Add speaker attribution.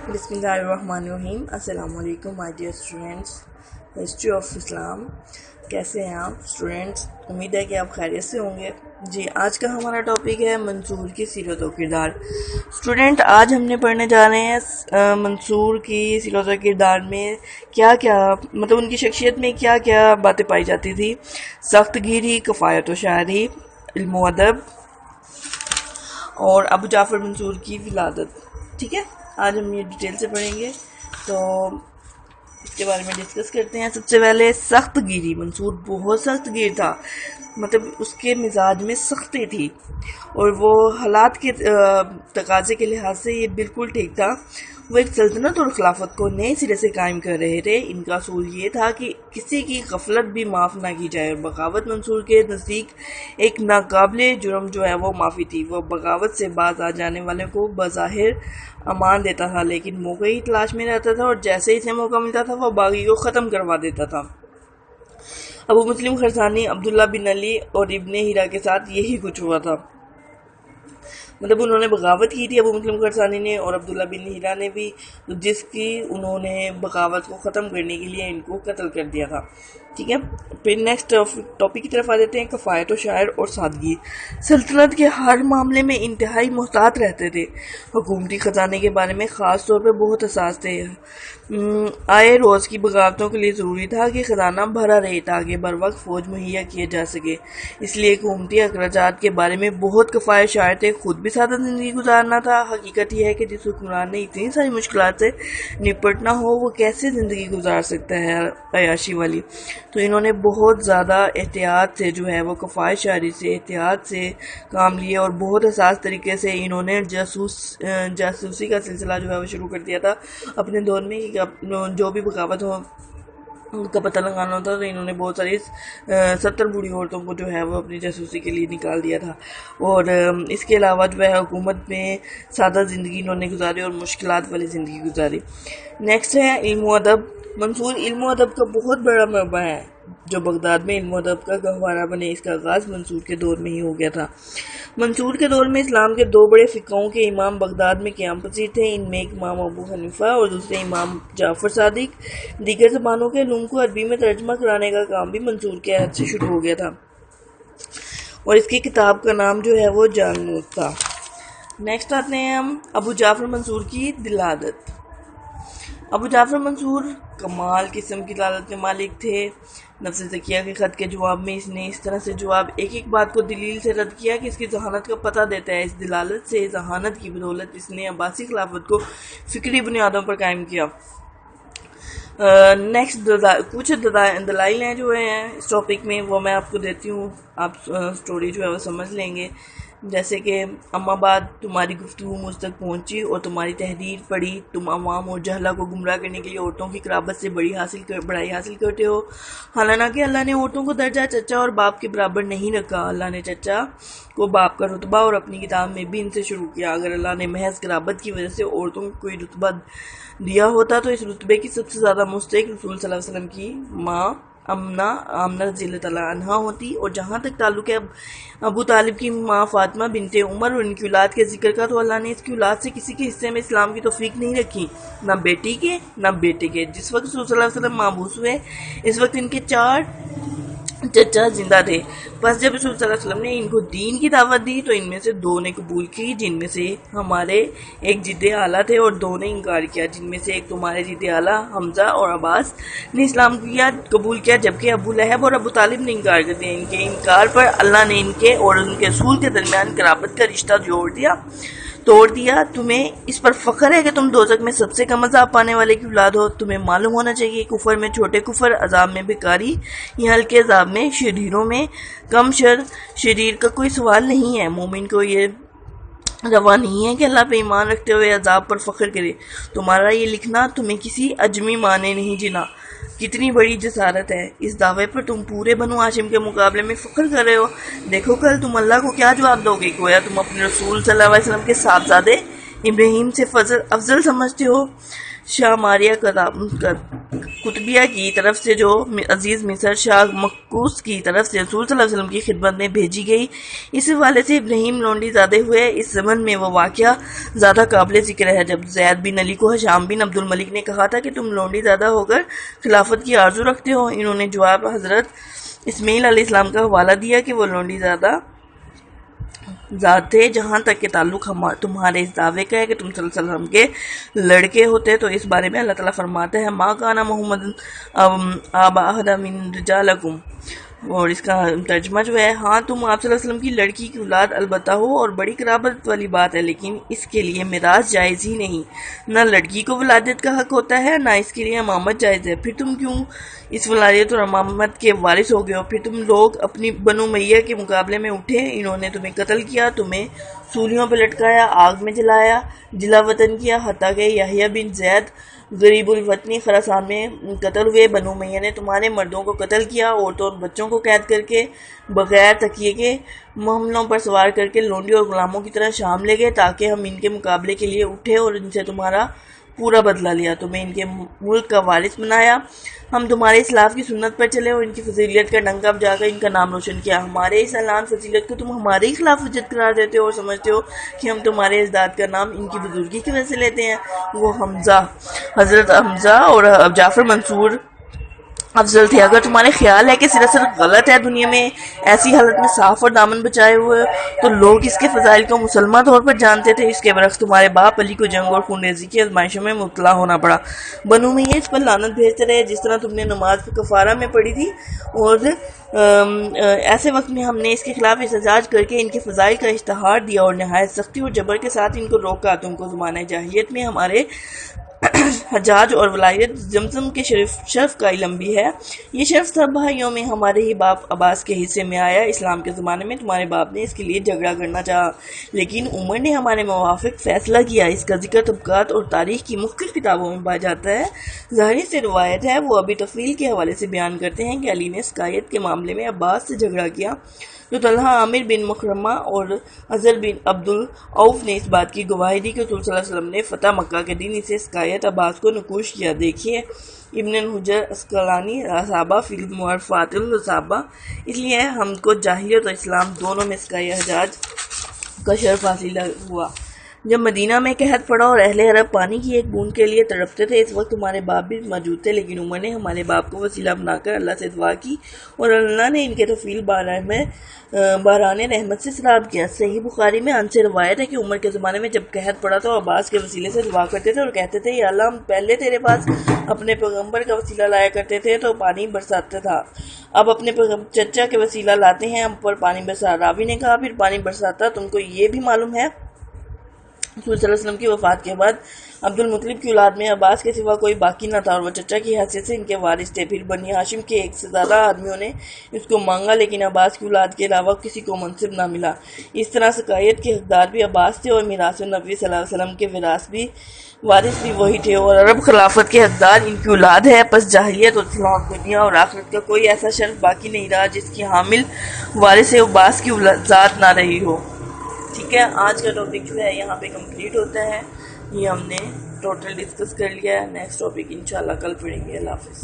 Speaker 1: بسم اللہ الرحمن الرحیم۔ السلام علیکم my dear students, history of Islam. کیسے ہیں آپ اسٹوڈینٹس؟ امید ہے کہ آپ خیریت سے ہوں گے۔ جی، آج کا ہمارا ٹاپک ہے منصور کی سیرت و کردار۔ اسٹوڈینٹ، آج ہم نے پڑھنے جا رہے ہیں منصور کی سیرت و کردار میں کیا کیا، مطلب ان کی شخصیت میں کیا کیا باتیں پائی جاتی تھی۔ سخت گیری، کفایت و شاعری، علم و ادب اور ابو جعفر منصور کی ولادت۔ ٹھیک ہے، آج ہم یہ ڈیٹیل سے پڑھیں گے، تو اس کے بارے میں ڈسکس کرتے ہیں۔ سب سے پہلے سخت گیری۔ منصور بہت سخت گیر تھا، مطلب اس کے مزاج میں سختی تھی اور وہ حالات کے تقاضے کے لحاظ سے یہ بالکل ٹھیک تھا۔ وہ ایک سلطنت اور خلافت کو نئے سرے سے قائم کر رہے تھے۔ ان کا اصول یہ تھا کہ کسی کی غفلت بھی معاف نہ کی جائے، اور بغاوت منصور کے نزدیک ایک ناقابل جرم جو ہے وہ معافی تھی۔ وہ بغاوت سے باز آ جانے والے کو بظاہر امان دیتا تھا، لیکن موقع ہی تلاش میں رہتا تھا، اور جیسے اسے موقع ملتا تھا وہ باغی کو ختم کروا دیتا تھا۔ ابو مسلم خراسانی، عبداللہ بن علی اور ابن ہیرا کے ساتھ یہی کچھ ہوا تھا، مطلب انہوں نے بغاوت کی تھی ابو مسلم خراسانی نے اور عبداللہ بن ہیرا نے بھی، جس کی انہوں نے بغاوت کو ختم کرنے کے لیے ان کو قتل کر دیا تھا۔ ٹھیک ہے، پھر نیکسٹ ٹاپک کی طرف آ جاتے ہیں، کفایت و شاعر اور سادگی۔ سلطنت کے ہر معاملے میں انتہائی محتاط رہتے تھے، حکومتی خزانے کے بارے میں خاص طور پہ بہت حساس تھے۔ آئے روز کی بغاوتوں کے لیے ضروری تھا کہ خزانہ بھرا رہے تاکہ بر وقت فوج مہیا کیا جا سکے، اس لیے حکومتی اخراجات کے بارے میں بہت کفایت شاعر تھے۔ خود بھی سادہ زندگی گزارنا تھا۔ حقیقت یہ ہے کہ جس حکمران نے اتنی ساری مشکلات سے نپٹنا ہو وہ کیسے زندگی گزار سکتا ہے عیاشی والی، تو انہوں نے بہت زیادہ احتیاط سے جو ہے وہ کفایت شاعری سے احتیاط سے کام لیے، اور بہت حساس طریقے سے انہوں نے جاسوسی کا سلسلہ جو ہے وہ شروع کر دیا تھا اپنے دور میں، کہ جو بھی بغاوت ہو ان کا پتہ لگانا ہوتا، تو انہوں نے بہت ساری 70 بوڑھی عورتوں کو جو ہے وہ اپنی جاسوسی کے لیے نکال دیا تھا، اور اس کے علاوہ جو ہے حکومت میں سادہ زندگی انہوں نے گزاری اور مشکلات والی زندگی گزاری۔ نیکسٹ ہے علم و ادب۔ منصور علم و ادب کا بہت بڑا مربع ہے جو بغداد میں علم و ادب کا گہوارہ بنے۔ اس کا آغاز منصور کے دور میں ہی ہو گیا تھا۔ منصور کے دور میں اسلام کے 2 بڑے فقہوں کے امام بغداد میں قیام پذیر تھے۔ ان میں ایک امام ابو حنیفہ اور دوسرے امام جعفر صادق۔ دیگر زبانوں کے علوم کو عربی میں ترجمہ کرانے کا کام بھی منصور کے عہد سے شروع ہو گیا تھا، اور اس کی کتاب کا نام جو ہے وہ جالموت تھا۔ نیکسٹ آتے ہیں ہم ابو جعفر منصور کی ولادت۔ ابو جعفر منصور کمال قسم کی دلالت کے مالک تھے۔ نفس زکیہ کے خط کے جواب میں اس نے اس طرح سے جواب ایک ایک بات کو دلیل سے رد کیا کہ اس کی ذہانت کا پتہ دیتا ہے۔ اس دلالت سے ذہانت کی بدولت اس نے عباسی خلافت کو فکری بنیادوں پر قائم کیا۔ نیکسٹ کچھ دلائل ہیں جو ہیں اس ٹاپک میں، وہ میں آپ کو دیتی ہوں، آپ سٹوری جو ہے وہ سمجھ لیں گے۔ جیسے کہ اما بعد تمہاری گفتگو مجھ تک پہنچی اور تمہاری تحریر پڑھی، تم عوام اور جہلہ کو گمراہ کرنے کے لیے عورتوں کی قرابت سے بڑائی حاصل کرتے ہو، حالانکہ اللہ نے عورتوں کو درجہ چچا اور باپ کے برابر نہیں رکھا۔ اللہ نے چچا کو باپ کا رتبہ اور اپنی کتاب میں بھی ان سے شروع کیا۔ اگر اللہ نے محض قرابت کی وجہ سے عورتوں کو کوئی رتبہ دیا ہوتا تو اس رتبے کی سب سے زیادہ مستحق رسول صلی اللہ علیہ وسلم کی ماں آمنہ رضی اللہ تعالیٰ عنہا ہوتی، اور جہاں تک تعلق ہے ابو طالب کی ماں فاطمہ بنت عمر اور ان کی اولاد کے ذکر کا، تو اللہ نے اس کی اولاد سے کسی کے حصے میں اسلام کی توفیق نہیں رکھی، نہ بیٹی کے نہ بیٹے کے۔ جس وقت رسول صلی اللہ علیہ وسلم مابعوث ہوئے اس وقت ان کے 4 چچا زندہ تھے۔ بس جب رسول صلی اللہ علیہ وسلم نے ان کو دین کی دعوت دی تو ان میں سے 2 نے قبول کی، جن میں سے ہمارے ایک جد اعلیٰ تھے، اور 2 نے انکار کیا، جن میں سے ایک تمہارے جد اعلیٰ حمزہ اور عباس نے اسلام قبول کیا، جبکہ ابو لہب اور ابو طالب نے انکار کر دیا۔ ان کے انکار پر اللہ نے ان کے اور ان کے رسول کے درمیان قرابت کا رشتہ توڑ دیا۔ تمہیں اس پر فخر ہے کہ تم دوزخ میں سب سے کم عذاب پانے والے کی اولاد ہو۔ تمہیں معلوم ہونا چاہیے کفر میں چھوٹے کفر، عذاب میں بیکاری، یہ ہلکے عذاب میں شریروں میں کم شریر کا کوئی سوال نہیں ہے۔ مومن کو یہ روا نہیں ہے کہ اللہ پہ ایمان رکھتے ہوئے عذاب پر فخر کرے۔ تمہارا یہ لکھنا تمہیں کسی عجمی ماں نے نہیں جنا۔ کتنی بڑی جسارت ہے، اس دعوے پر تم پورے بنو ہاشم کے مقابلے میں فخر کر رہے ہو۔ دیکھو کل تم اللہ کو کیا جواب دو گے، گویا تم اپنے رسول صلی اللہ علیہ وسلم کے صاحبزادے ابراہیم سے افضل سمجھتے ہو؟ شاہ ماریہ قطبیہ کی طرف سے جو عزیز مصر شاہ مقوس کی طرف سے رسول صلی اللہ علیہ وسلم کی خدمت میں بھیجی گئی، اس حوالے سے ابراہیم لونڈی زادے ہوئے۔ اس زمن میں وہ واقعہ زیادہ قابل ذکر ہے جب زید بن علی کو ہشام بن عبد الملک نے کہا تھا کہ تم لونڈی زادہ ہو کر خلافت کی آرزو رکھتے ہو۔ انہوں نے جواب حضرت اسماعیل علیہ السلام کا حوالہ دیا کہ وہ لونڈی زادہ ذات تھے۔ جہاں تک کہ تعلق تمہارے اس دعوے کا ہے کہ تم صلی اللہ علیہ وسلم کے لڑکے ہوتے تو اس بارے میں اللہ تعالیٰ فرماتا ہے ما کان محمد ابا احد من رجالکم، اور اس کا ترجمہ جو ہے ہاں تم آپ صلی اللہ علیہ وسلم کی لڑکی کی اولاد البتہ ہو اور بڑی قرابت والی بات ہے، لیکن اس کے لیے میراث جائز ہی نہیں، نہ لڑکی کو ولادت کا حق ہوتا ہے نہ اس کے لیے امامت جائز ہے۔ پھر تم کیوں اس ولادت اور امامت کے وارث ہو گئے ہو؟ پھر تم لوگ اپنی بنو امیہ کے مقابلے میں اٹھے، انہوں نے تمہیں قتل کیا، تمہیں سولیوں پہ لٹکایا، آگ میں جلایا، جلا وطن کیا، حتیٰ کہ یحییٰ بن زید غریب الوطنی خراسان میں قتل ہوئے۔ بنو امیہ نے تمہارے مردوں کو قتل کیا، عورتوں اور بچوں کو قید کر کے بغیر تکیے کے محملوں پر سوار کر کے لونڈی اور غلاموں کی طرح شام لے گئے تاکہ ہم ان کے مقابلے کے لیے اٹھے اور ان سے تمہارا پورا بدلہ لیا، تمہیں ان کے ملک کا وارث بنایا، ہم تمہارے اسلاف کی سنت پر چلے اور ان کی فضیلت کا ڈنکا بجا کر ان کا نام روشن کیا۔ ہمارے اس اعلان فضیلت کو تم ہمارے ہی خلاف حجت قرار دیتے ہو اور سمجھتے ہو کہ ہم تمہارے اجداد کا نام ان کی بزرگی کی وجہ سے لیتے ہیں۔ وہ حضرت حمزہ اور جعفر منصور افضل تھے۔ اگر تمہارے خیال ہے کہ سراسر غلط ہے دنیا میں ایسی حالت میں صاف اور دامن بچائے ہوئے تو لوگ اس کے فضائل کو مسلمہ طور پر جانتے تھے۔ اس کے برعکس تمہارے باپ علی کو جنگ اور خون ریزی کی آزمائشوں میں مبتلا ہونا پڑا۔ بنو امیہ اس پر لعنت بھیجتے رہے جس طرح تم نے نماز کفارہ میں پڑھی تھی، اور ایسے وقت میں ہم نے اس کے خلاف احتجاج کر کے ان کے فضائل کا اشتہار دیا اور نہایت سختی اور جبر کے ساتھ ان کو روکا۔ تم کو زمانہ جاہلیت میں ہمارے حجاج اور ولایت زمزم کے شرف کا علم بھی ہے۔ یہ شرف سب بھائیوں میں ہمارے ہی باپ عباس کے حصے میں آیا۔ اسلام کے زمانے میں تمہارے باپ نے اس کے لیے جھگڑا کرنا چاہا، لیکن عمر نے ہمارے موافق فیصلہ کیا۔ اس کا ذکر طبقات اور تاریخ کی مختلف کتابوں میں پایا جاتا ہے۔ ظاہری سے روایت ہے، وہ ابھی تفیل کے حوالے سے بیان کرتے ہیں کہ علی نے سقائیت کے معاملے میں عباس سے جھگڑا کیا، تو طلحہ، عامر بن مخرمہ اور عزر بن عبد العوف نے اس بات کی گواہی دی کہ رسول صلی اللہ علیہ وسلم نے فتح مکہ کے دن اسے سقائیت عباس کو نکوش کیا۔ دیکھیے ابن حجر اسقلانی رسابہ فی المعرفات الرسابہ۔ اس لیے ہم کو جاہلیت اور اسلام دونوں میں سقائیہ حجاج کا شرف حاصل ہوا۔ جب مدینہ میں قحط پڑا اور اہل عرب پانی کی ایک بوند کے لیے تڑپتے تھے، اس وقت تمہارے باپ بھی موجود تھے، لیکن عمر نے ہمارے باپ کو وسیلہ بنا کر اللہ سے دعا کی اور اللہ نے ان کے طفیل باران رحمت سے سراب کیا۔ صحیح بخاری میں ان سے روایت ہے کہ عمر کے زمانے میں جب قحط پڑا تو عباس کے وسیلے سے دعا کرتے تھے اور کہتے تھے یا اللہ، ہم پہلے تیرے پاس اپنے پیغمبر کا وسیلہ لایا کرتے تھے تو پانی برساتا تھا، اب اپنے چچا کے وسیلہ لاتے ہیں ہم پر پانی برسا۔ راوی نے کہا پھر پانی برساتا۔ تم کو یہ بھی معلوم ہے رسول صلی اللہ علیہ وسلم کی وفات کے بعد عبد المطلب کی اولاد میں عباس کے سوا کوئی باقی نہ تھا اور وہ چچا کی حیثیت سے ان کے وارث تھے۔ پھر بنی ہاشم کے ایک سے زیادہ آدمیوں نے اس کو مانگا، لیکن عباس کی اولاد کے علاوہ کسی کو منصب نہ ملا۔ اس طرح سقائیت کے حقدار بھی عباس تھے اور میراث نبی صلی اللہ علیہ وسلم کے وارث بھی وہی تھے، اور عرب خلافت کے حقدار ان کی اولاد ہے۔ پس جاہلیت اور اسلام، دنیا اور آخرت کا کوئی ایسا شرف باقی نہیں رہا جس کی حامل وارث عباس کی ذات نہ رہی ہو۔ ٹھیک ہے، آج کا ٹاپک جو ہے یہاں پہ کمپلیٹ ہوتا ہے۔ یہ ہم نے ٹوٹل ڈسکس کر لیا ہے۔ نیکسٹ ٹاپک انشاءاللہ کل پڑھیں گے۔ اللہ حافظ۔